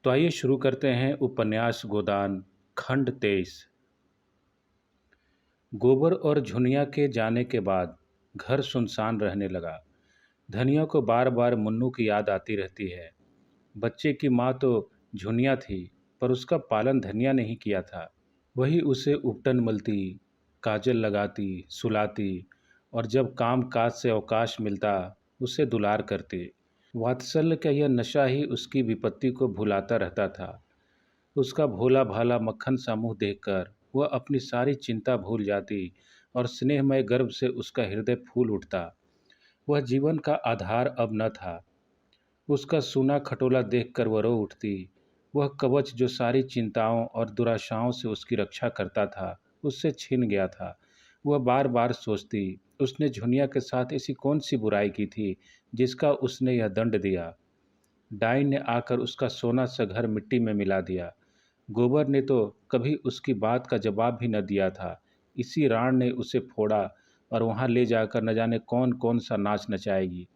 तो आइए शुरू करते हैं उपन्यास गोदान खंड 23। गोबर और झुनिया के जाने के बाद घर सुनसान रहने लगा। धनिया को बार बार मुन्नू की याद आती रहती है। बच्चे की माँ तो झुनिया थी, पर उसका पालन धनिया ने ही किया था। वही उसे उपटन मलती, काजल लगाती, सुलाती और जब काम काज से अवकाश मिलता उसे दुलार करती। वात्सल्य का यह नशा ही उसकी विपत्ति को भुलाता रहता था। उसका भोला भाला मक्खन सा मुँह देखकर वह अपनी सारी चिंता भूल जाती और स्नेहमय गर्भ से उसका हृदय फूल उठता। वह जीवन का आधार अब न था। उसका सूना खटोला देखकर वह रो उठती। वह कवच जो सारी चिंताओं और दुराशाओं से उसकी रक्षा करता था, उससे छिन गया था। वह बार बार सोचती, उसने झुनिया के साथ ऐसी कौन सी बुराई की थी जिसका उसने यह दंड दिया। डाइन ने आकर उसका सोना सा घर मिट्टी में मिला दिया। गोबर ने तो कभी उसकी बात का जवाब भी न दिया था। इसी राण ने उसे फोड़ा और वहाँ ले जाकर न जाने कौन कौन सा नाच नचाएगी।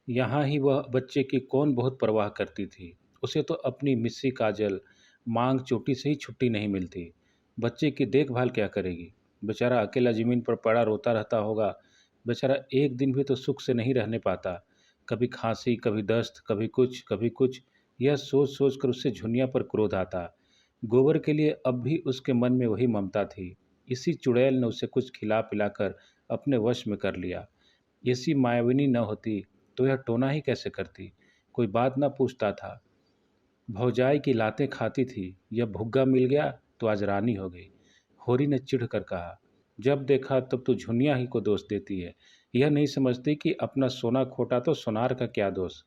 यहाँ ही वह बच्चे की कौन बहुत परवाह करती थी। उसे तो अपनी मिस्सी काजल मांग चोटी से ही छुट्टी नहीं मिलती। बच्चे की देखभाल क्या करेगी। बेचारा अकेला ज़मीन पर पड़ा रोता रहता होगा। बेचारा एक दिन भी तो सुख से नहीं रहने पाता। कभी खांसी, कभी दस्त, कभी कुछ कभी कुछ। यह सोच सोच कर उससे झुनिया पर क्रोध आता। गोबर के लिए अब भी उसके मन में वही ममता थी। इसी चुड़ैल ने उसे कुछ खिला पिलाकर अपने वश में कर लिया। ऐसी मायाविनी न होती तो यह टोना ही कैसे करती। कोई बात न पूछता था। भौजाई की लातें खाती थी। यह भुग्गा मिल गया तो आज रानी हो गई। होरी ने चिढ़ कर कहा, जब देखा तब तो झुनिया ही को दोष देती है। यह नहीं समझती कि अपना सोना खोटा तो सोनार का क्या दोष।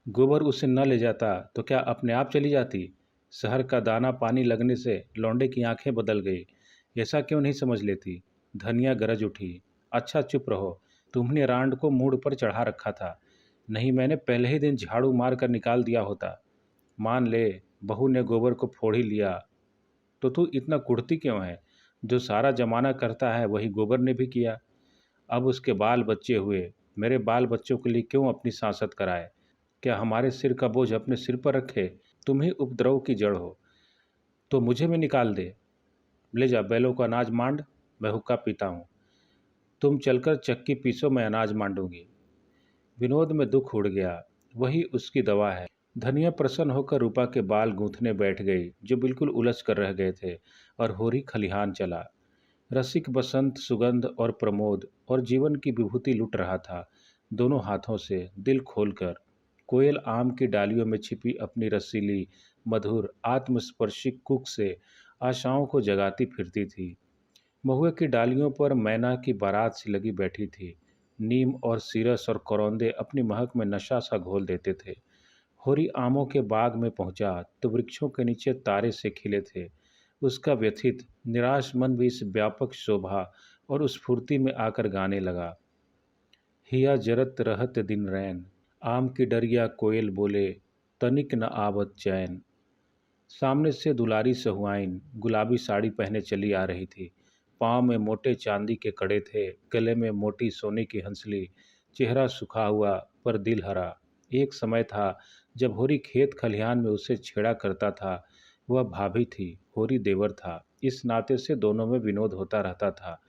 गोबर उसे न ले जाता तो क्या अपने आप चली जाती। शहर का दाना पानी लगने से लौंडे की आंखें बदल गई। ऐसा क्यों नहीं समझ लेती। धनिया गरज उठी, अच्छा चुप रहो। तुमने रांड को मूड पर चढ़ा रखा था। नहीं, मैंने पहले ही दिन झाड़ू मार कर निकाल दिया होता। मान ले, बहू ने गोबर को फोड़ ही लिया तो तू इतना कुढ़ती क्यों है। जो सारा जमाना करता है वही गोबर ने भी किया। अब उसके बाल बच्चे हुए, मेरे बाल बच्चों के लिए क्यों अपनी सांसत कराए। क्या हमारे सिर का बोझ अपने सिर पर रखे। तुम ही उपद्रव की जड़ हो तो मुझे में निकाल दे। ले जा बैलों को अनाज मांड, मैं हुक्का पीता हूँ। तुम चलकर चक्की पीसो, मैं अनाज मांडूंगी। विनोद में दुख उड़ गया। वही उसकी दवा है। धनिया प्रसन्न होकर रूपा के बाल गूंथने बैठ गई जो बिल्कुल उलझ कर रह गए थे, और होरी खलिहान चला। रसिक बसंत सुगंध और प्रमोद और जीवन की विभूति लुट रहा था दोनों हाथों से, दिल खोलकर। कोयल आम की डालियों में छिपी अपनी रसीली मधुर आत्मस्पर्शी कुक से आशाओं को जगाती फिरती थी। महुए की डालियों पर मैना की बारात सी लगी बैठी थी। नीम और सीरस और करौंदे अपनी महक में नशा सा घोल देते थे। होरी आमों के बाग में पहुंचा तो वृक्षों के नीचे तारे से खिले थे। उसका व्यथित निराश मन भी इस व्यापक शोभा और उस स्फूर्ति में आकर गाने लगा। हिया जरत रहत दिन रैन, आम की डरिया कोयल बोले, तनिक न आवत चैन। सामने से दुलारी सहुआइन गुलाबी साड़ी पहने चली आ रही थी। पाँव में मोटे चांदी के कड़े थे, गले में मोटी सोने की हंसली। चेहरा सुखा हुआ पर दिल हरा। एक समय था जब होरी खेत खलिहान में उसे छेड़ा करता था। वह भाभी थी, होरी देवर था। इस नाते से दोनों में विनोद होता रहता था।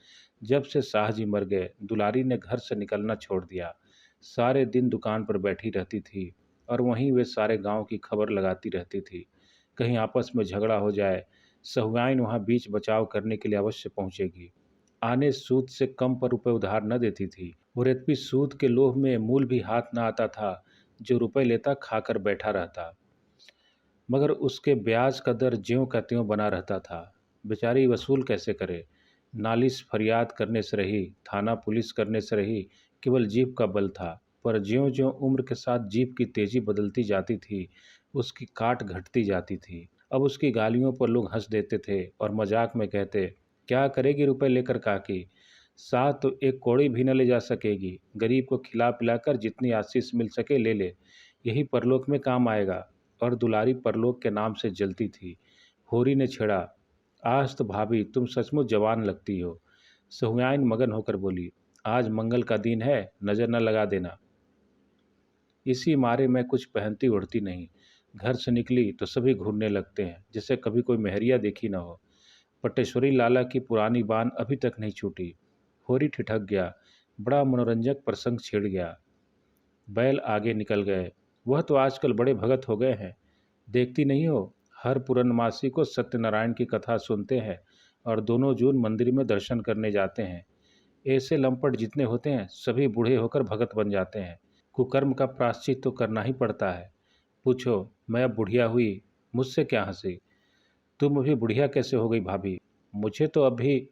जब से साहजी मर गए, दुलारी ने घर से निकलना छोड़ दिया। सारे दिन दुकान पर बैठी रहती थी और वहीं वे सारे गांव की खबर लगाती रहती थी। कहीं आपस में झगड़ा हो जाए, सहुआइन वहाँ बीच बचाव करने के लिए अवश्य पहुंचेगी। आने सूद से कम पर रुपए उधार न देती थी, और यद्यपि सूद के लोभ में मूल भी हाथ न आता था। जो रुपए लेता खाकर बैठा रहता, मगर उसके ब्याज का दर ज्यों का त्यों बना रहता था। बेचारी वसूल कैसे करे। नालिश फरियाद करने से रही, थाना पुलिस करने से रही, केवल जीभ का बल था। पर ज्यों ज्यों उम्र के साथ जीभ की तेजी बदलती जाती थी, उसकी काट घटती जाती थी। अब उसकी गालियों पर लोग हंस देते थे और मजाक में कहते, क्या करेगी रुपए लेकर काकी। साथ तो एक कौड़ी भी न ले जा सकेगी। गरीब को खिला पिलाकर जितनी आशीष मिल सके ले ले, यही परलोक में काम आएगा। और दुलारी परलोक के नाम से जलती थी। होरी ने छेड़ा, आज तो भाभी तुम सचमुच जवान लगती हो। सहुआइन मगन होकर बोली, आज मंगल का दिन है, नज़र न लगा देना। इसी मारे मैं कुछ पहनती उड़ती नहीं। घर से निकली तो सभी घूरने लगते हैं जैसे कभी कोई मेहरिया देखी न हो। पटेश्वरी लाला की पुरानी बान अभी तक नहीं छूटी। होरी ठिठक गया। बड़ा मनोरंजक प्रसंग छिड़ गया। बैल आगे निकल गए। वह तो आजकल बड़े भगत हो गए हैं। देखती नहीं हो, हर पूर्णमासी को सत्यनारायण की कथा सुनते हैं और दोनों जून मंदिर में दर्शन करने जाते हैं। ऐसे लंपट जितने होते हैं सभी बूढ़े होकर भगत बन जाते हैं। कुकर्म का प्रायश्चित तो करना ही पड़ता है। पूछो, मैं अब बुढ़िया हुई, मुझसे क्या हंसी। तुम अभी बुढ़िया कैसे हो गई भाभी? मुझे तो अभी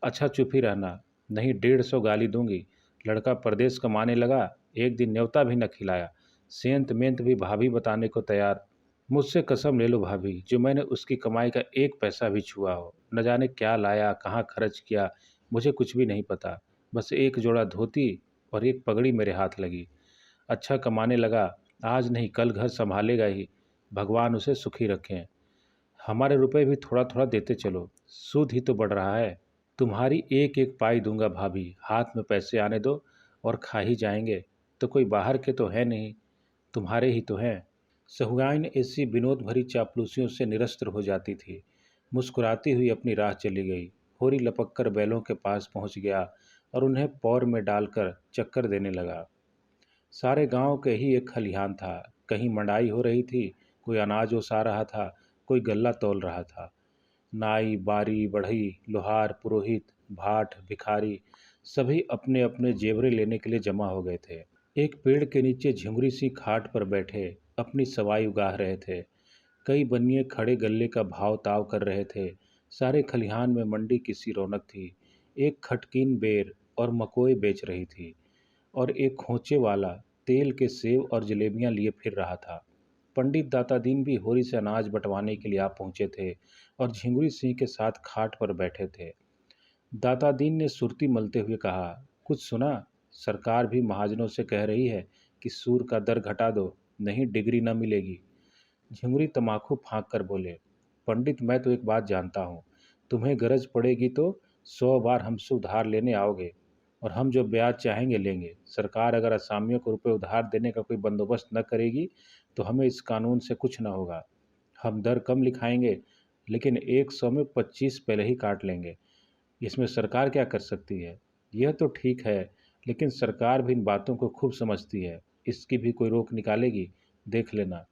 अच्छा चुप ही रहना, नहीं 150 गाली दूंगी। लड़का परदेश कमाने लगा, एक दिन न्योता भी न खिलाया। सेंत मेंत भी भाभी बताने को तैयार। मुझसे कसम ले लो भाभी, जो मैंने उसकी कमाई का एक पैसा भी छुआ हो। न जाने क्या लाया, कहाँ खर्च किया, मुझे कुछ भी नहीं पता। बस एक जोड़ा धोती और एक पगड़ी मेरे हाथ लगी। अच्छा कमाने लगा, आज नहीं कल घर संभालेगा ही। भगवान उसे सुखी रखें। हमारे रुपए भी थोड़ा थोड़ा देते चलो, सूद ही तो बढ़ रहा है। तुम्हारी एक एक पाई दूंगा भाभी, हाथ में पैसे आने दो और खा ही जाएंगे। तो कोई बाहर के तो है नहीं, तुम्हारे ही तो हैं। सहुआइन ऐसी विनोद भरी चापलूसियों से निरस्त्र हो जाती थी। मुस्कुराती हुई अपनी राह चली गई। होरी लपक कर बैलों के पास पहुंच गया और उन्हें पौर में डालकर चक्कर देने लगा। सारे गांव के ही एक खलिहान था। कहीं मंडाई हो रही थी, कोई अनाज ओसा रहा था, कोई गल्ला तौल रहा था। नाई, बारी, बढ़ई, लोहार, पुरोहित, भाट, भिखारी सभी अपने अपने जेवरे लेने के लिए जमा हो गए थे। एक पेड़ के नीचे झिंगुरी सी खाट पर बैठे अपनी सवाई उगाह रहे थे। कई बनिए खड़े गल्ले का भाव ताव कर रहे थे। सारे खलिहान में मंडी की सी रौनक थी। एक खटकीन बेर और मकोए बेच रही थी और एक खोचे वाला तेल के सेव और जलेबियां लिए फिर रहा था। पंडित दाता दीन भी होरी से अनाज बंटवाने के लिए आ पहुंचे थे और झिंगुरी सिंह के साथ खाट पर बैठे थे। दाता दीन ने सुरती मलते हुए कहा, कुछ सुना? सरकार भी महाजनों से कह रही है कि सूर का दर घटा दो, नहीं डिग्री न मिलेगी। झिंगुरी तमाकू फाँक कर बोले, पंडित मैं तो एक बात जानता हूँ, तुम्हें गरज पड़ेगी तो 100 बार हमसे उधार लेने आओगे और हम जो ब्याज चाहेंगे लेंगे। सरकार अगर असामियों को रुपये उधार देने का कोई बंदोबस्त न करेगी तो हमें इस कानून से कुछ न होगा। हम दर कम लिखाएंगे लेकिन 100 में 25 पहले ही काट लेंगे। इसमें सरकार क्या कर सकती है? यह तो ठीक है, लेकिन सरकार भी इन बातों को खूब समझती है। इसकी भी कोई रोक निकालेगी, देख लेना।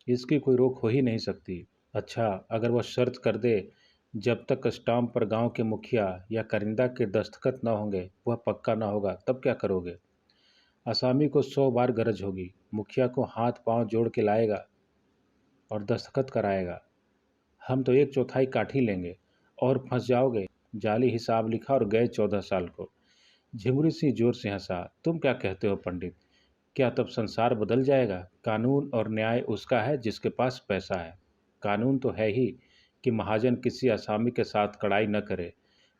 इसकी कोई रोक हो ही नहीं सकती। अच्छा, अगर वह शर्त कर दे, जब तक स्टाम्प पर गांव के मुखिया या कारिंदा के दस्तखत न होंगे वह पक्का न होगा, तब क्या करोगे? असामी को 100 बार गरज होगी, मुखिया को हाथ पांव जोड़ के लाएगा और दस्तखत कराएगा। हम तो एक चौथाई काट ही लेंगे और फंस जाओगे। जाली हिसाब लिखा और गए 14 साल को। झिमुरी सिंह जोर से हंसा। तुम क्या कहते हो पंडित? क्या तब संसार बदल जाएगा? कानून और न्याय उसका है जिसके पास पैसा है। कानून तो है ही कि महाजन किसी असामी के साथ कड़ाई न करे,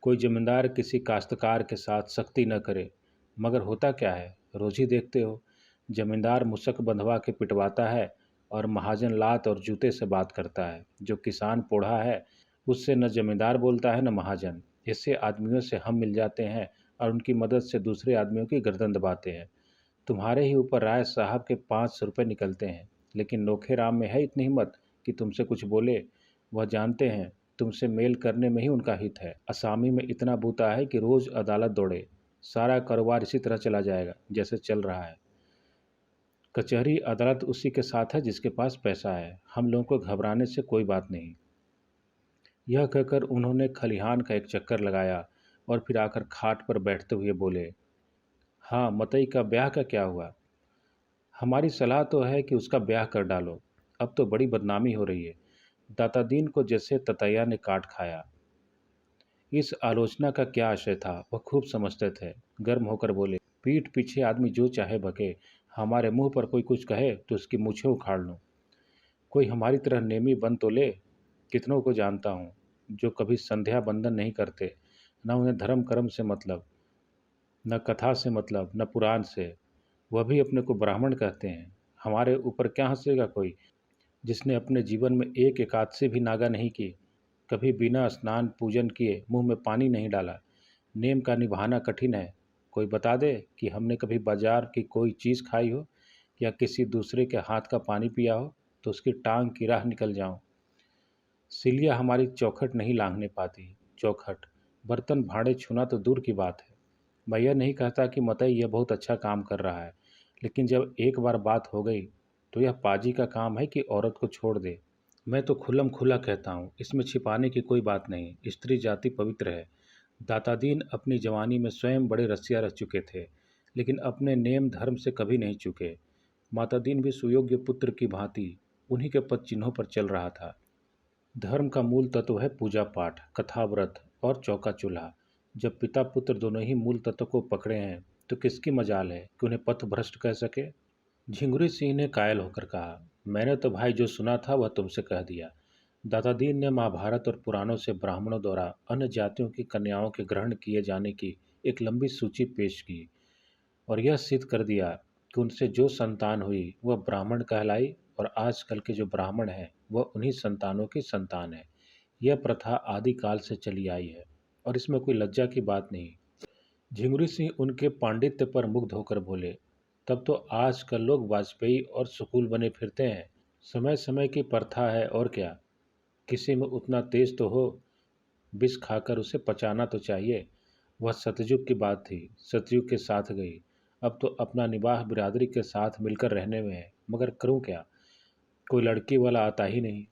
कोई जमींदार किसी काश्तकार के साथ सख्ती न करे। मगर होता क्या है, रोज ही देखते हो। जमींदार मुसक बंधवा के पिटवाता है और महाजन लात और जूते से बात करता है। जो किसान पोढ़ा है उससे न जमींदार बोलता है न महाजन। ऐसे आदमियों से हम मिल जाते हैं और उनकी मदद से दूसरे आदमियों की गर्दन दबाते हैं। तुम्हारे ही ऊपर राय साहब के 500 रुपये निकलते हैं, लेकिन नोखे राम में है इतनी हिम्मत कि तुमसे कुछ बोले? वह जानते हैं तुमसे मेल करने में ही उनका हित है। असामी में इतना बूता है कि रोज अदालत दौड़े। सारा कारोबार इसी तरह चला जाएगा जैसे चल रहा है। कचहरी अदालत उसी के साथ है जिसके पास पैसा है। हम लोगों को घबराने से कोई बात नहीं। यह कहकर उन्होंने खलिहान का एक चक्कर लगाया और फिर आकर खाट पर बैठते हुए बोले, हाँ मतई का ब्याह का क्या हुआ? हमारी सलाह तो है कि उसका ब्याह कर डालो, अब तो बड़ी बदनामी हो रही है। दाता दीन को जैसे ततैया ने काट खाया। इस आलोचना का क्या आशय था वह खूब समझते थे। गर्म होकर बोले, पीठ पीछे आदमी जो चाहे बके, हमारे मुंह पर कोई कुछ कहे तो उसकी मूछें उखाड़ लूं। कोई हमारी तरह नेमी बन तो ले। कितनों को जानता हूँ जो कभी संध्या बंदन नहीं करते, न उन्हें धर्म कर्म से मतलब, न कथा से मतलब, न पुराण से। वह भी अपने को ब्राह्मण कहते हैं। हमारे ऊपर क्या हंसेगा कोई जिसने अपने जीवन में एक एकादशी भी नागा नहीं की, कभी बिना स्नान पूजन किए मुंह में पानी नहीं डाला। नेम का निभाना कठिन है। कोई बता दे कि हमने कभी बाजार की कोई चीज़ खाई हो या किसी दूसरे के हाथ का पानी पिया हो तो उसकी टांग की राह निकल जाऊं। सिलिया हमारी चौखट नहीं लांघने पाती। चौखट, बर्तन भांडे छूना तो दूर की बात है। मैं यह नहीं कहता कि मतई यह बहुत अच्छा काम कर रहा है, लेकिन जब एक बार बात हो गई तो यह पाजी का काम है कि औरत को छोड़ दे। मैं तो खुल्लम खुला कहता हूँ, इसमें छिपाने की कोई बात नहीं। स्त्री जाति पवित्र है। दातादीन अपनी जवानी में स्वयं बड़े रसिया रह चुके थे, लेकिन अपने नेम धर्म से कभी नहीं चूके। मातादीन भी सुयोग्य पुत्र की भांति उन्हीं के पद चिन्हों पर चल रहा था। धर्म का मूल तत्व है पूजा पाठ, कथा व्रत और चौका चूल्हा। जब पिता पुत्र दोनों ही मूल तत्व को पकड़े हैं तो किसकी मजाल है कि उन्हें पथ भ्रष्ट कह सके। झिंगुरी सिंह ने कायल होकर कहा, मैंने तो भाई जो सुना था वह तुमसे कह दिया। दादादीन ने महाभारत और पुराणों से ब्राह्मणों द्वारा अन्य जातियों की कन्याओं के ग्रहण किए जाने की एक लंबी सूची पेश की और यह सिद्ध कर दिया कि उनसे जो संतान हुई वह ब्राह्मण कहलाई और आजकल के जो ब्राह्मण हैं वह उन्हीं संतानों की संतान है। यह प्रथा आदिकाल से चली आई है और इसमें कोई लज्जा की बात नहीं। झिंगुरी सिंह उनके पांडित्य पर मुग्ध होकर बोले, तब तो आजकल लोग वाजपेयी और सुकूल बने फिरते हैं। समय समय की प्रथा है और क्या। किसी में उतना तेज तो हो, विष खाकर उसे पचाना तो चाहिए। वह सतयुग की बात थी, सतयुग के साथ गई। अब तो अपना निबाह बिरादरी के साथ मिलकर रहने में है, मगर करूं क्या। कोई लड़की वाला आता ही नहीं।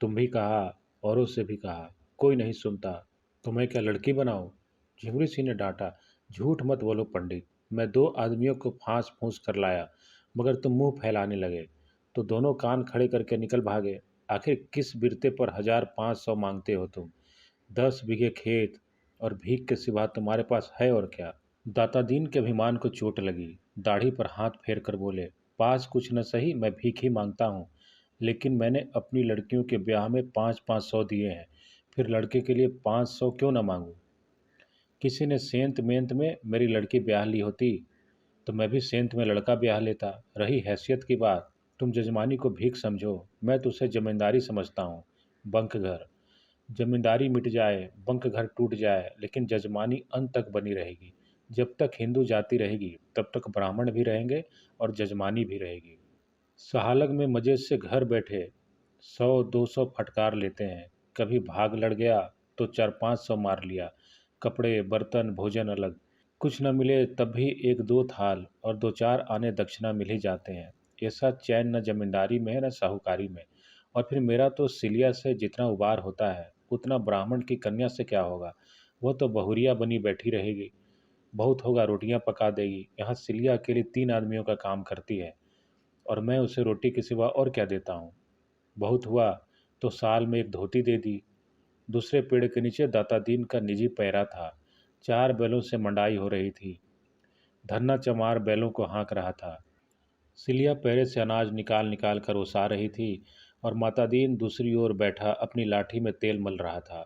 तुम भी कहा, औरों से भी कहा, कोई नहीं सुनता। तुम्हें क्या लड़की बनाओ। झिमरी सिंह ने डांटा, झूठ मत बोलो पंडित। मैं 2 आदमियों को फांस फूंस कर लाया, मगर तुम मुंह फैलाने लगे तो दोनों कान खड़े करके निकल भागे। आखिर किस बिरते पर 1500 मांगते हो तुम। 10 बीघे खेत और भीख के सिवा तुम्हारे पास है और क्या। दाता दीन के अभिमान को चोट लगी। दाढ़ी पर हाथ फेर कर बोले, पास कुछ न सही, मैं भीख ही मांगता हूँ, लेकिन मैंने अपनी लड़कियों के ब्याह में 5-500 दिए हैं, फिर लड़के के लिए 500 क्यों न मांगूं। किसी ने सेंत मेंत में मेरी लड़की ब्याह ली होती तो मैं भी सेंत में लड़का ब्याह लेता। रही हैसियत की बात, तुम जजमानी को भीख समझो, मैं तो उसे जमींदारी समझता हूँ। बंक घर, जमींदारी मिट जाए, बंक घर टूट जाए, लेकिन जजमानी अंत तक बनी रहेगी। जब तक हिंदू जाति रहेगी तब तक ब्राह्मण भी रहेंगे और जजमानी भी रहेगी। सहालग में मजे से घर बैठे 100-200 फटकार लेते हैं। कभी भाग लड़ गया तो 4-500 मार लिया। कपड़े बर्तन भोजन अलग। कुछ न मिले तब भी 1-2 थाल और 2-4 आने दक्षिणा मिल ही जाते हैं। ऐसा चैन न जमींदारी में है न साहूकारी में। और फिर मेरा तो सिलिया से जितना उबार होता है उतना ब्राह्मण की कन्या से क्या होगा। वह तो बहुरिया बनी बैठी रहेगी। बहुत होगा रोटियां पका देगी। यहाँ सिलिया अकेली 3 आदमियों का काम करती है और मैं उसे रोटी के सिवा और क्या देता हूँ। बहुत हुआ तो साल में एक धोती दे दी। दूसरे पेड़ के नीचे दाता दीन का निजी पैरा था। 4 बैलों से मंडाई हो रही थी। धन्ना चमार बैलों को हाँक रहा था। सिलिया पैरे से अनाज निकाल निकाल कर ओसा रही थी और माता दीन दूसरी ओर बैठा अपनी लाठी में तेल मल रहा था।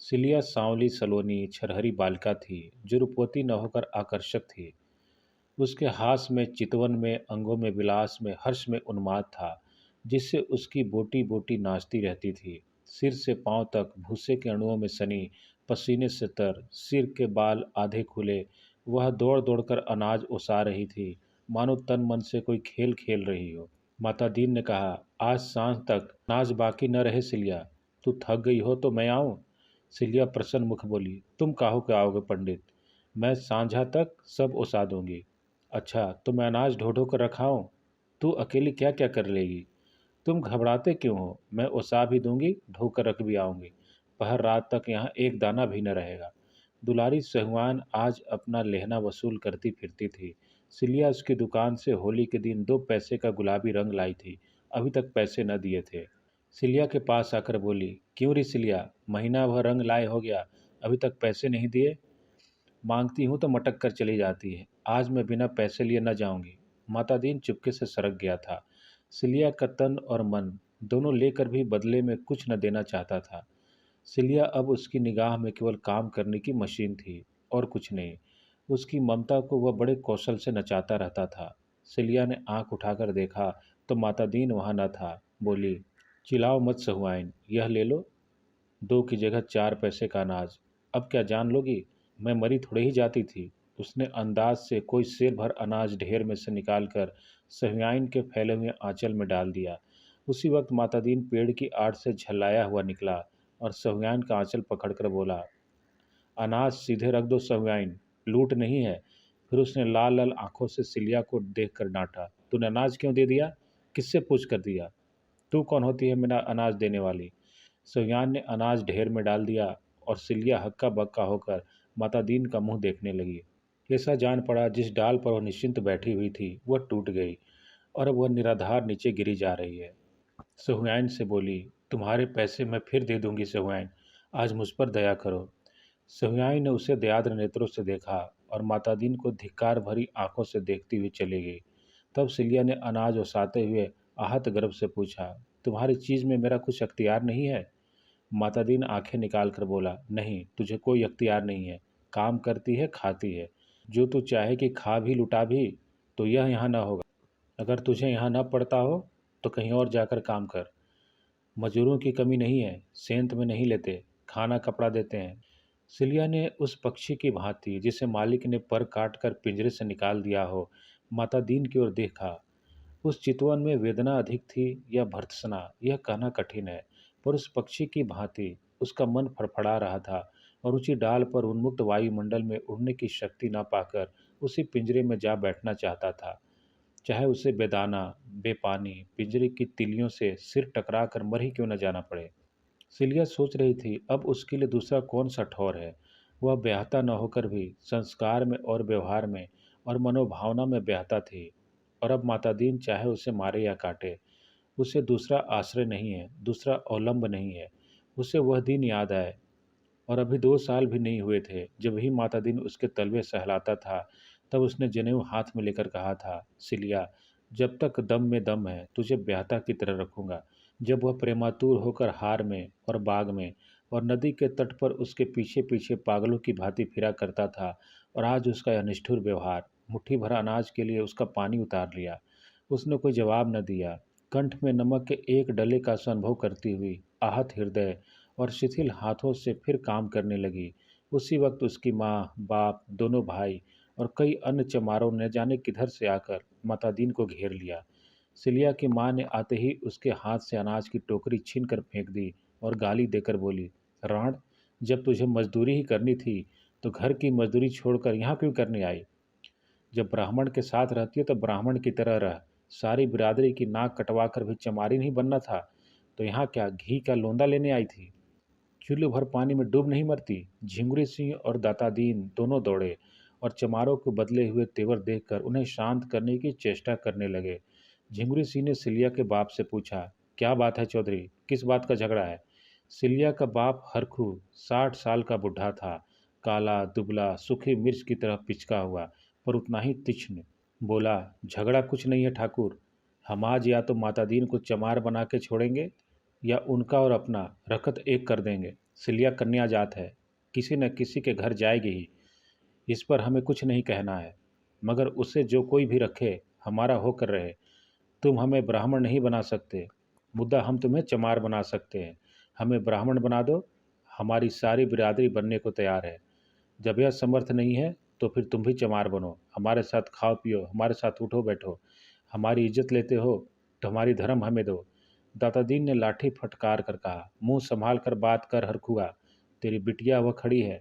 सिलिया सांवली सलोनी छरहरी बालिका थी जो रूपवती न होकर आकर्षक थी। उसके हास में, चितवन में, अंगों में, विलास में, हर्ष में उन्माद था, जिससे उसकी बोटी बोटी नाचती रहती थी। सिर से पांव तक भूसे के अणुओं में सनी, पसीने से तर, सिर के बाल आधे खुले, वह दौड़ दौड़कर अनाज ओसा रही थी, मानो तन मन से कोई खेल खेल रही हो। माता दीन ने कहा, आज सांझ तक अनाज बाकी न रहे सिलिया, तू थक गई हो तो मैं आऊं। सिलिया प्रसन्न मुख बोली, तुम काहो के आओगे पंडित, मैं सांझा तक सब ओसा दूंगी। अच्छा, तो मैं अनाज ढो ढो कर रखाऊं, तू अकेली क्या क्या कर लेगी। तुम घबराते क्यों हो, मैं ओसा भी दूंगी, ढो कर रख भी आऊंगी। पहर रात तक यहाँ एक दाना भी न रहेगा। दुलारी सहुआन आज अपना लेहना वसूल करती फिरती थी। सिलिया उसकी दुकान से होली के दिन 2 पैसे का गुलाबी रंग लाई थी, अभी तक पैसे न दिए थे। सिलिया के पास आकर बोली, क्यों री सिलिया, महीना भर रंग लाए हो गया, अभी तक पैसे नहीं दिए। मांगती हूँ तो मटक कर चली जाती है, आज मैं बिना पैसे लिए न जाऊंगी। माता दीन चुपके से सरक गया था। सिलिया का तन और मन दोनों लेकर भी बदले में कुछ न देना चाहता था। सिलिया अब उसकी निगाह में केवल काम करने की मशीन थी और कुछ नहीं। उसकी ममता को वह बड़े कौशल से नचाता रहता था। सिलिया ने आंख उठाकर देखा तो माता दीन वहाँ न था। बोली, चिल्लाओ मत सहुआइन, यह ले लो, 2 की जगह 4 पैसे का अनाज। अब क्या जान लोगी, मैं मरी थोड़े ही जाती थी। उसने अंदाज से कोई सेर भर अनाज ढेर में से निकालकर सहुआइन के फैले हुए आंचल में डाल दिया। उसी वक्त माता दीन पेड़ की आड़ से झल्लाया हुआ निकला और सहुयान का आंचल पकड़कर बोला, अनाज सीधे रख दो सहुयाइन, लूट नहीं है। फिर उसने लाल लाल आंखों से सिलिया को देखकर डांटा, तूने अनाज क्यों दे दिया? किससे पूछ कर दिया? तू कौन होती है मेरा अनाज देने वाली? सहुयान ने अनाज ढेर में डाल दिया और सिलिया हक्का बक्का होकर माता दीन का मुंह देखने लगी। ऐसा जान पड़ा जिस डाल पर वह निश्चिंत बैठी हुई थी वह टूट गई और अब वह निराधार नीचे गिरी जा रही है। सहुयाइन से बोली, तुम्हारे पैसे मैं फिर दे दूंगी सहुयाइन, आज मुझ पर दया करो। सहुयाइन ने उसे दयाद्र नेत्रों से देखा और माता दीन को धिक्कार भरी आंखों से देखती हुई चली गई। तब सिलिया ने अनाज ओसाते हुए आहत गर्भ से पूछा, तुम्हारी चीज़ में मेरा कुछ अख्तियार नहीं है? माता दीन आंखें निकाल कर बोला, नहीं, तुझे कोई अख्तियार नहीं है। काम करती है, खाती है, जो तू चाहे कि खा भी लुटा भी, तो यह यहाँ न होगा। अगर तुझे यहाँ न पड़ता हो तो कहीं और जाकर काम कर। मजदूरों की कमी नहीं है, सेंत में नहीं लेते, खाना कपड़ा देते हैं। सिलिया ने उस पक्षी की भांति जिसे मालिक ने पर काट कर पिंजरे से निकाल दिया हो, माता दीन की ओर देखा। उस चितवन में वेदना अधिक थी या भर्त्सना, यह कहना कठिन है, पर उस पक्षी की भांति उसका मन फड़फड़ा रहा था और ऊंची डाल पर उन्मुक्त वायुमंडल में उड़ने की शक्ति न पाकर उसी पिंजरे में जा बैठना चाहता था, चाहे उसे बेदाना बेपानी पिंजरे की तिलियों से सिर टकरा कर मर ही क्यों न जाना पड़े। सिलिया सोच रही थी, अब उसके लिए दूसरा कौन सा ठौर है। वह ब्याहता न होकर भी संस्कार में और व्यवहार में और मनोभावना में ब्याहता थी, और अब माता दीन चाहे उसे मारे या काटे, उसे दूसरा आश्रय नहीं है, दूसरा अवलंब नहीं है। उसे वह दिन याद आए, और अभी 2 साल भी नहीं हुए थे जब ही माता दिन उसके तलवे सहलाता था। तब उसने जनेऊ हाथ में लेकर कहा था, सिलिया, जब तक दम में दम है तुझे ब्याहता की तरह रखूंगा। जब वह प्रेमातुर होकर हार में और बाग में और नदी के तट पर उसके पीछे पीछे पागलों की भांति फिरा करता था, और आज उसका यह निष्ठुर व्यवहार, मुट्ठी भर अनाज के लिए उसका पानी उतार लिया। उसने कोई जवाब न दिया। कंठ में नमक के एक डले का अनुभव करती हुई आहत हृदय और शिथिल हाथों से फिर काम करने लगी। उसी वक्त उसकी माँ, बाप, दोनों भाई और कई अन्य चमारों ने जाने किधर से आकर माता दीन को घेर लिया। सिलिया की माँ ने आते ही उसके हाथ से अनाज की टोकरी छीन कर फेंक दी और गाली देकर बोली, राण, जब तुझे मजदूरी ही करनी थी तो घर की मजदूरी छोड़कर यहाँ क्यों करने आई? जब ब्राह्मण के साथ रहती है तो ब्राह्मण की तरह रह। सारी बिरादरी की नाक कटवा कर भी चमारी नहीं बनना था, तो यहाँ क्या घी का लोंदा लेने आई थी? चूल्हे भर पानी में डूब नहीं मरती। झिंगुरी सिंह और दाता दीन दोनों दौड़े और चमारों को बदले हुए तेवर देखकर उन्हें शांत करने की चेष्टा करने लगे। झिंगुरी सिंह ने सिलिया के बाप से पूछा, क्या बात है चौधरी, किस बात का झगड़ा है? सिलिया का बाप हरखू 60 साल का बुढ़ा था, काला दुबला सूखी मिर्च की तरह पिचका हुआ, पर उतना ही तीक्ष्ण। बोला, झगड़ा कुछ नहीं है ठाकुर, हम आज या तो माता दीन को चमार बना के छोड़ेंगे या उनका और अपना रखत एक कर देंगे। सिलिया कन्या जात है, किसी न किसी के घर जाएगी ही, इस पर हमें कुछ नहीं कहना है, मगर उसे जो कोई भी रखे हमारा होकर रहे। तुम हमें ब्राह्मण नहीं बना सकते, मुद्दा हम तुम्हें चमार बना सकते हैं। हमें ब्राह्मण बना दो, हमारी सारी बिरादरी बनने को तैयार है। जब यह समर्थ नहीं है तो फिर तुम भी चमार बनो, हमारे साथ खाओ पियो, हमारे साथ उठो बैठो। हमारी इज्जत लेते हो तो हमारी धर्म हमें दो। दाता दीन ने लाठी फटकार कर कहा, मुंह संभाल कर बात कर हरखुआ, तेरी बिटिया वह खड़ी है,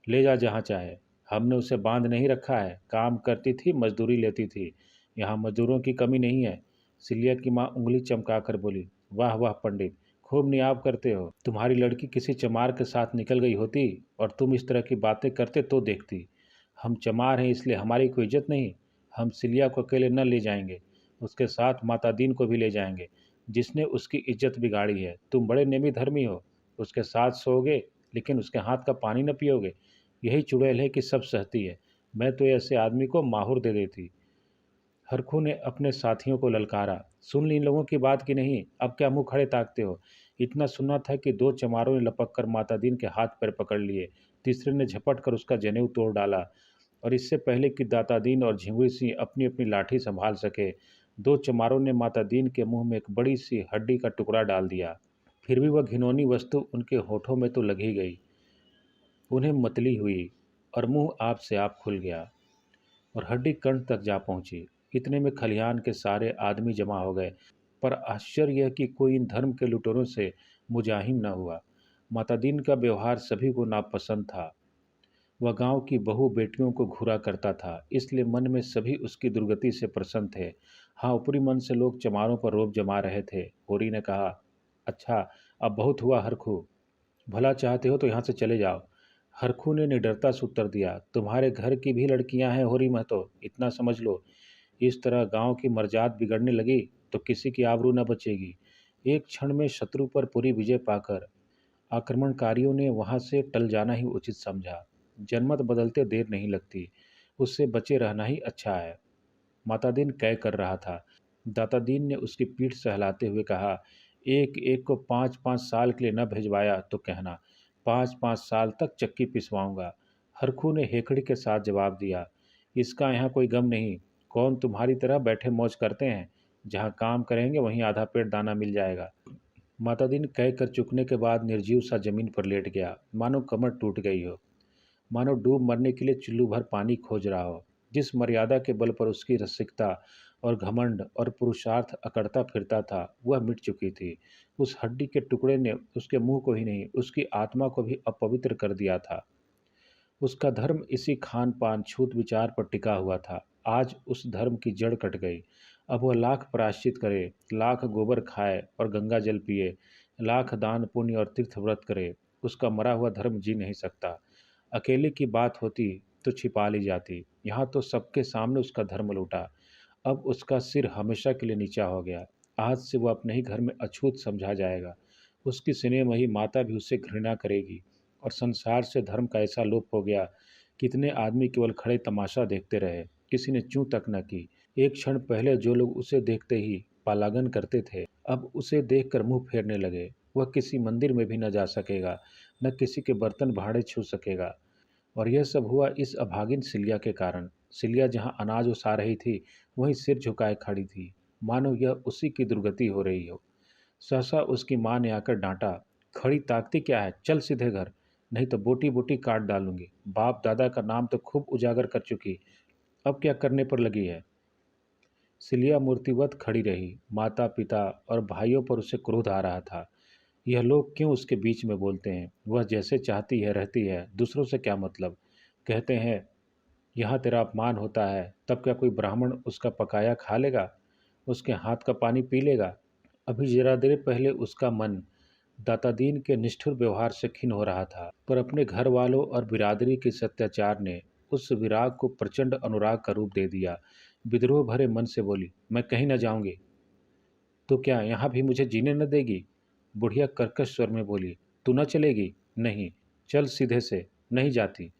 ले जा जहाँ चाहे। हमने उसे बांध नहीं रखा है, काम करती थी, मजदूरी लेती थी, यहाँ मजदूरों की कमी नहीं है। सिलिया की माँ उंगली चमका कर बोली, वाह वाह पंडित, खूब नियाव करते हो। तुम्हारी लड़की किसी चमार के साथ निकल गई होती और तुम इस तरह की बातें करते तो देखती। हम चमार हैं इसलिए हमारी कोई इज्जत नहीं। हम सिलिया को अकेले न ले जाएंगे, उसके साथ माता दीन को भी ले जाएंगे, जिसने उसकी इज्जत बिगाड़ी है। तुम बड़े नेमी धर्मी हो, उसके साथ सोओगे लेकिन उसके हाथ का पानी न पियोगे। यही चुड़ैल है कि सब सहती है, मैं तो ऐसे आदमी को माहुर दे देती। हरखू ने अपने साथियों को ललकारा, सुन ली इन लोगों की बात की नहीं, अब क्या मुंह खड़े ताकते हो? इतना सुनना था कि 2 चमारों ने लपक कर माता दीन के हाथ पैर पकड़ लिए, तीसरे ने झपट कर उसका जनेऊ तोड़ डाला, और इससे पहले कि दाता दीन और झिंगुरी सिंह अपनी अपनी लाठी संभाल सके, 2 चमारों ने माता दीन के मुंह में एक बड़ी सी हड्डी का टुकड़ा डाल दिया। फिर भी वह घिनौनी वस्तु उनके होठों में तो लगी गई, उन्हें मतली हुई, और मुंह आप से आप खुल गया और हड्डी कंठ तक जा पहुंची। इतने में खलिहान के सारे आदमी जमा हो गए। पर आश्चर्य यह कि कोई इन धर्म के लुटेरों से मुजाहिम न हुआ। माता दीन का व्यवहार सभी को नापसंद था। वह गांव की बहू बेटियों को घूरा करता था, इसलिए मन में सभी उसकी दुर्गति से प्रसन्न थे। हाँ, ऊपरी मन से लोग चमारों पर रोब जमा रहे थे। होरी ने कहा, अच्छा, अब बहुत हुआ हरखू, भला चाहते हो तो यहाँ से चले जाओ। हरखू ने निडरता से उत्तर दिया, तुम्हारे घर की भी लड़कियां हैं होरी महतो, इतना समझ लो। इस तरह गांव की मर्जाद बिगड़ने लगी तो किसी की आबरू न बचेगी। एक क्षण में शत्रु पर पूरी विजय पाकर आक्रमणकारियों ने वहां से टल जाना ही उचित समझा। जनमत बदलते देर नहीं लगती, उससे बचे रहना ही अच्छा है। मातादीन कै कर रहा था। दातादीन ने उसकी पीठ सहलाते हुए कहा, एक एक को 5-5 साल के लिए न भिजवाया तो कहना, 5-5 साल तक चक्की पिसवाऊंगा। हरखू ने हेकड़ी के साथ जवाब दिया, इसका यहाँ कोई गम नहीं। कौन तुम्हारी तरह बैठे मौज करते हैं? जहाँ काम करेंगे वहीं आधा पेट दाना मिल जाएगा। मातादीन कह कर चुकने के बाद निर्जीव सा जमीन पर लेट गया, मानो कमर टूट गई हो, मानो डूब मरने के लिए चुल्लू भर पानी खोज रहा हो। जिस मर्यादा के बल पर उसकी रसिकता और घमंड और पुरुषार्थ अकड़ता फिरता था, वह मिट चुकी थी। उस हड्डी के टुकड़े ने उसके मुंह को ही नहीं, उसकी आत्मा को भी अपवित्र कर दिया था। उसका धर्म इसी खान पान छूत विचार पर टिका हुआ था। आज उस धर्म की जड़ कट गई। अब वह लाख प्रायश्चित करे, लाख गोबर खाए और गंगा जल पिए, लाख दान पुण्य और तीर्थ व्रत करे, उसका मरा हुआ धर्म जी नहीं सकता। अकेले की बात होती तो छिपा ली जाती, यहाँ तो सबके सामने उसका धर्म लूटा। अब उसका सिर हमेशा के लिए नीचा हो गया। आज से वह अपने ही घर में अछूत समझा जाएगा। उसकी स्नेहमयी माता भी उससे घृणा करेगी और संसार से धर्म का ऐसा लोप हो गया। कितने आदमी केवल खड़े तमाशा देखते रहे, किसी ने चूं तक न की। एक क्षण पहले जो लोग उसे देखते ही पालागन करते थे, अब उसे देखकर मुंह फेरने लगे। वह किसी मंदिर में भी न जा सकेगा, न किसी के बर्तन भाड़े छू सकेगा। और यह सब हुआ इस अभागिन सिलिया के कारण। सिलिया जहाँ अनाज उसा रही थी, वहीं सिर झुकाए खड़ी थी, मानो यह उसी की दुर्गति हो रही हो। सहसा उसकी माँ ने आकर डांटा, खड़ी ताकती क्या है, चल सीधे घर, नहीं तो बोटी बोटी काट डालूंगी। बाप दादा का नाम तो खूब उजागर कर चुकी, अब क्या करने पर लगी है। सिलिया मूर्तिवत खड़ी रही। माता पिता और भाइयों पर उसे क्रोध आ रहा था। यह लोग क्यों उसके बीच में बोलते हैं? वह जैसे चाहती है रहती है, दूसरों से क्या मतलब। कहते हैं, यहाँ तेरा अपमान होता है, तब क्या कोई ब्राह्मण उसका पकाया खा लेगा, उसके हाथ का पानी पी लेगा? अभी जरा देर पहले उसका मन दातादीन के निष्ठुर व्यवहार से खिन्न हो रहा था, पर अपने घर वालों और बिरादरी के इस अत्याचार ने उस विराग को प्रचंड अनुराग का रूप दे दिया। विद्रोह भरे मन से बोली, मैं कहीं न जाऊंगी। तो क्या यहाँ भी मुझे जीने न देगी? बुढ़िया कर्कश स्वर में बोली, तू न चलेगी? नहीं, चल सीधे से। नहीं जाती।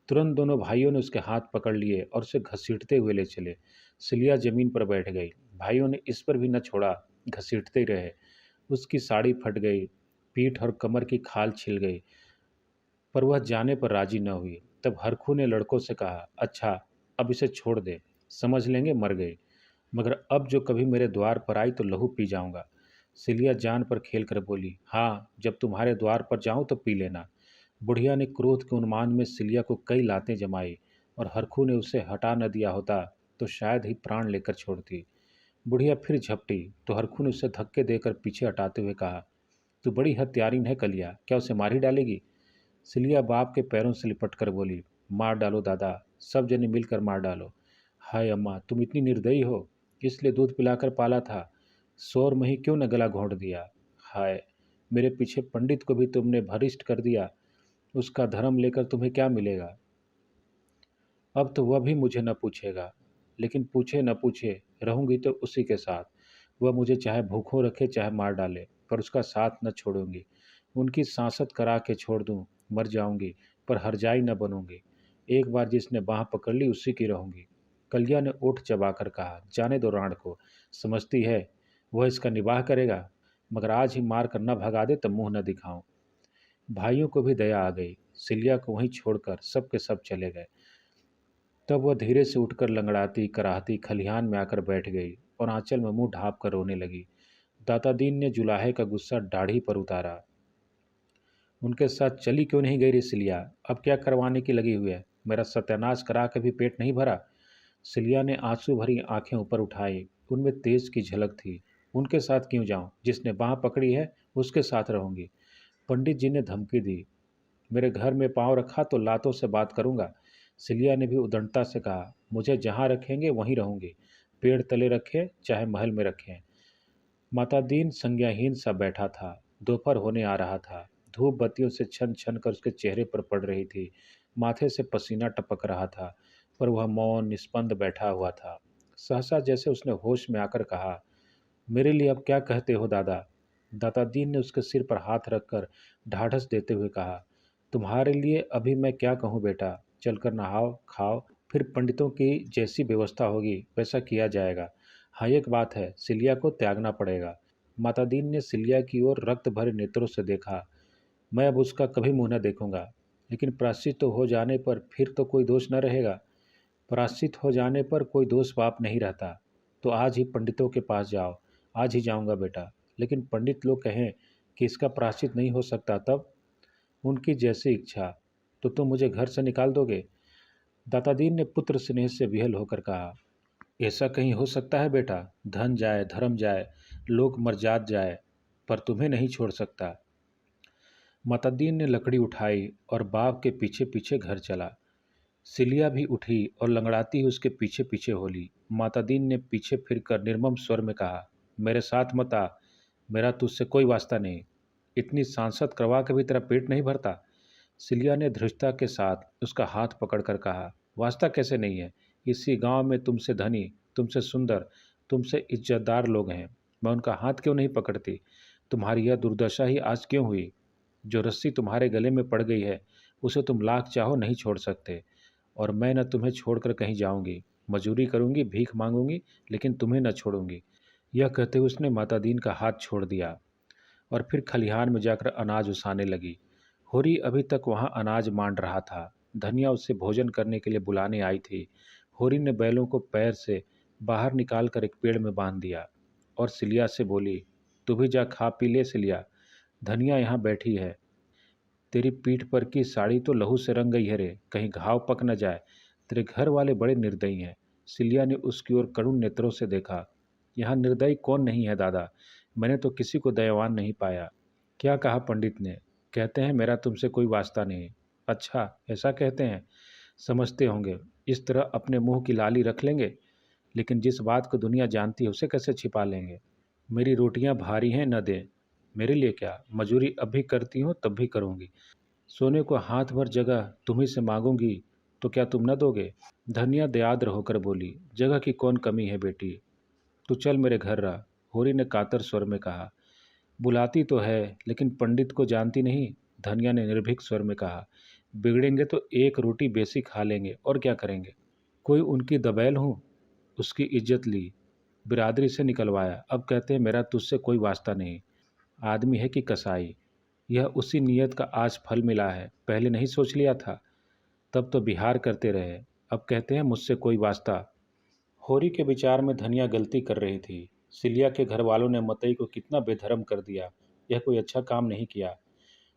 तुरंत दोनों भाइयों ने उसके हाथ पकड़ लिए और उसे घसीटते हुए ले चले। सिलिया जमीन पर बैठ गई। भाइयों ने इस पर भी न छोड़ा, घसीटते ही रहे। उसकी साड़ी फट गई, पीठ और कमर की खाल छिल गई, पर वह जाने पर राजी न हुई। तब हरखू ने लड़कों से कहा, अच्छा, अब इसे छोड़ दे, समझ लेंगे मर गई, मगर अब जो कभी मेरे द्वार पर आई तो लहू पी जाऊंगा। सिलिया जान पर खेल कर बोली, हाँ, जब तुम्हारे द्वार पर जाऊं तो पी लेना। बुढ़िया ने क्रोध के उन्माद में सिलिया को कई लातें जमाई, और हरखू ने उसे हटा न दिया होता तो शायद ही प्राण लेकर छोड़ती। बुढ़िया फिर झपटी तो हरखू ने उसे धक्के देकर पीछे हटाते हुए कहा, तू बड़ी हत्यारीन है कलिया, क्या उसे मार ही डालेगी? सिलिया बाप के पैरों से लिपट कर बोली, मार डालो दादा, सब जने मिलकर मार डालो। हाय अम्मा, तुम इतनी निर्दयी हो, इसलिए दूध पिलाकर पाला था, शोर में ही क्यों न गला घोंट दिया। हाय, मेरे पीछे पंडित को भी तुमने भरिष्ट कर दिया, उसका धर्म लेकर तुम्हें क्या मिलेगा? अब तो वह भी मुझे न पूछेगा, लेकिन पूछे न पूछे रहूंगी तो उसी के साथ। वह मुझे चाहे भूखों रखे चाहे मार डाले, पर उसका साथ न छोड़ूंगी। उनकी सांसत करा के छोड़ दूं, मर जाऊंगी, पर हरजाई न बनूंगी। एक बार जिसने बाह पकड़ ली उसी की रहूंगी। कलिया ने ओठ चबाकर कहा, जाने दो राण को, समझती है वह इसका निबाह करेगा, मगर आज ही मार कर न भगा दे तो मुंह न दिखाऊं। भाइयों को भी दया आ गई। सिलिया को वहीं छोड़कर सब के सब चले गए। तब वह धीरे से उठकर लंगड़ाती कराहती खलिहान में आकर बैठ गई और आंचल में मुंह ढाँप कर रोने लगी। दातादीन ने जुलाहे का गुस्सा दाढ़ी पर उतारा। उनके साथ चली क्यों नहीं गई रे सिलिया? अब क्या करवाने की लगी हुई है? मेरा सत्यानाश करा के भी पेट नहीं भरा? सिलिया ने आंसू भरी आंखें ऊपर उठाई, उनमें तेज की झलक थी। उनके साथ क्यों जाऊं? जिसने बाह पकड़ी है उसके साथ रहूंगी। पंडित जी ने धमकी दी। मेरे घर में पांव रखा तो लातों से बात करूंगा। सिलिया ने भी उदंडता से कहा, मुझे जहां रखेंगे वहीं रहूंगी, पेड़ तले रखें चाहे महल में रखें। माता दीन संज्ञाहीन सा बैठा था। दोपहर होने आ रहा था। धूप बत्तियों से छन छन कर उसके चेहरे पर पड़ रही थी। माथे से पसीना टपक रहा था, पर वह मौन निस्पंद बैठा हुआ था। सहसा जैसे उसने होश में आकर कहा, मेरे लिए अब क्या कहते हो दादा? दाता दीन ने उसके सिर पर हाथ रखकर ढाढ़स देते हुए कहा, तुम्हारे लिए अभी मैं क्या कहूँ बेटा, चलकर नहाओ खाओ, फिर पंडितों की जैसी व्यवस्था होगी वैसा किया जाएगा। हाँ, एक बात है, सिलिया को त्यागना पड़ेगा। माता दीन ने सिलिया की ओर रक्त भरे नेत्रों से देखा। मैं अब उसका कभी मुंह न देखूंगा, लेकिन प्रायश्चित तो हो जाने पर फिर तो कोई दोष न रहेगा। प्रायश्चित हो जाने पर कोई दोष पाप नहीं रहता। तो आज ही पंडितों के पास जाओ। आज ही जाऊंगा बेटा, लेकिन पंडित लोग कहें कि इसका प्रायश्चित नहीं हो सकता, तब? उनकी जैसी इच्छा। तो तुम मुझे घर से निकाल दोगे? दातादीन ने पुत्र स्नेह से विहल होकर कहा, ऐसा कहीं हो सकता है बेटा? धन जाए, धर्म जाए, लोक मर्याद जाए, पर तुम्हें नहीं छोड़ सकता। मतद्दीन ने लकड़ी उठाई और बाप के पीछे पीछे घर चला। सिलिया भी उठी और लंगड़ाती हुई उसके पीछे पीछे होली। मातादीन ने पीछे फिरकर निर्मम स्वर में कहा, मेरे साथ मत आ, मेरा तुझसे कोई वास्ता नहीं। इतनी सांसत करवा के भी तेरा पेट नहीं भरता? सिलिया ने धृष्टता के साथ उसका हाथ पकड़कर कहा, वास्ता कैसे नहीं है? इसी गांव में तुमसे धनी, तुमसे सुंदर, तुमसे इज्जतदार लोग हैं, मैं उनका हाथ क्यों नहीं पकड़ती? तुम्हारी यह दुर्दशा ही आज क्यों हुई? जो रस्सी तुम्हारे गले में पड़ गई है उसे तुम लाख चाहो नहीं छोड़ सकते। और मैं न तुम्हें छोड़कर कहीं जाऊंगी। मजूरी करूंगी, भीख मांगूंगी, लेकिन तुम्हें न छोड़ूंगी। यह कहते हुए उसने माता दीन का हाथ छोड़ दिया और फिर खलिहान में जाकर अनाज उसाने लगी। होरी अभी तक वहां अनाज मांड रहा था। धनिया उससे भोजन करने के लिए बुलाने आई थी। होरी ने बैलों को पैर से बाहर निकाल कर एक पेड़ में बांध दिया और सिलिया से बोली, तू भी जा खा पी ले सिलिया, धनिया यहाँ बैठी है। तेरी पीठ पर की साड़ी तो लहू से रंग गई है रे, कहीं घाव पक न जाए। तेरे घर वाले बड़े निर्दयी हैं। सिलिया ने उसकी ओर करुण नेत्रों से देखा। यहाँ निर्दयी कौन नहीं है दादा? मैंने तो किसी को दयावान नहीं पाया। क्या कहा पंडित ने? कहते हैं मेरा तुमसे कोई वास्ता नहीं। अच्छा, ऐसा कहते हैं? समझते होंगे। इस तरह अपने मुंह की लाली रख लेंगे, लेकिन जिस बात को दुनिया जानती है उसे कैसे छिपा लेंगे? मेरी रोटियां भारी हैं, न दें। मेरे लिए क्या, मजूरी अब भी करती हूँ तब भी करूँगी। सोने को हाथ भर जगह तुम्ही से मांगूंगी तो क्या तुम न दोगे? धनिया दयाद्र होकर बोली, जगह की कौन कमी है बेटी, तू चल मेरे घर रह। होरी ने कातर स्वर में कहा। बुलाती तो है, लेकिन पंडित को जानती नहीं। धनिया ने निर्भीक स्वर में कहा, बिगड़ेंगे तो एक रोटी बेसी खा लेंगे और क्या करेंगे? कोई उनकी दबैल हूँ? उसकी इज्जत ली, बिरादरी से निकलवाया, अब कहते हैं मेरा तुझसे कोई वास्ता नहीं। आदमी है कि कसाई? यह उसी नियत का आज फल मिला है। पहले नहीं सोच लिया था? तब तो बिहार करते रहे, अब कहते हैं मुझसे कोई वास्ता। होरी के विचार में धनिया गलती कर रही थी। सिलिया के घर वालों ने मतई को कितना बेधर्म कर दिया। यह कोई अच्छा काम नहीं किया।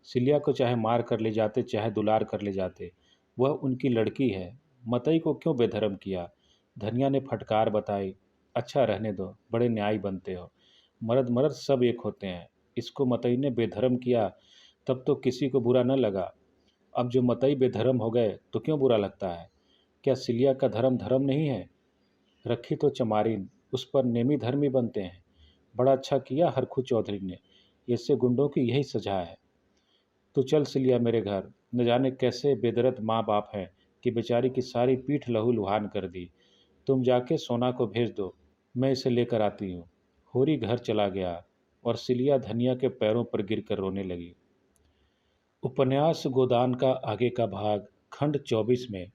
सिलिया को चाहे मार कर ले जाते, चाहे दुलार कर ले जाते, वह उनकी लड़की है। मतई को क्यों बेधर्म किया? धनिया ने फटकार बताई, अच्छा रहने दो, बड़े न्यायी बनते हो। मर्द मर्द सब एक होते हैं। इसको मतई ने बेधर्म किया तब तो किसी को बुरा न लगा। अब जो मतई बेधर्म हो गए तो क्यों बुरा लगता है? क्या सिलिया का धर्म धर्म नहीं है? रखी तो चमारिन, उस पर नेमी धर्मी बनते हैं। बड़ा अच्छा किया हरखू चौधरी ने, इससे गुंडों की यही सजा है। तो चल सिलिया मेरे घर। न जाने कैसे बेदरद माँ बाप हैं कि बेचारी की सारी पीठ लहू लुहान कर दी। तुम जाके सोना को भेज दो, मैं इसे लेकर आती हूँ। होरी घर चला गया और सिलिया धनिया के पैरों पर गिरकर रोने लगी। उपन्यास गोदान का आगे का भाग खंड 24 में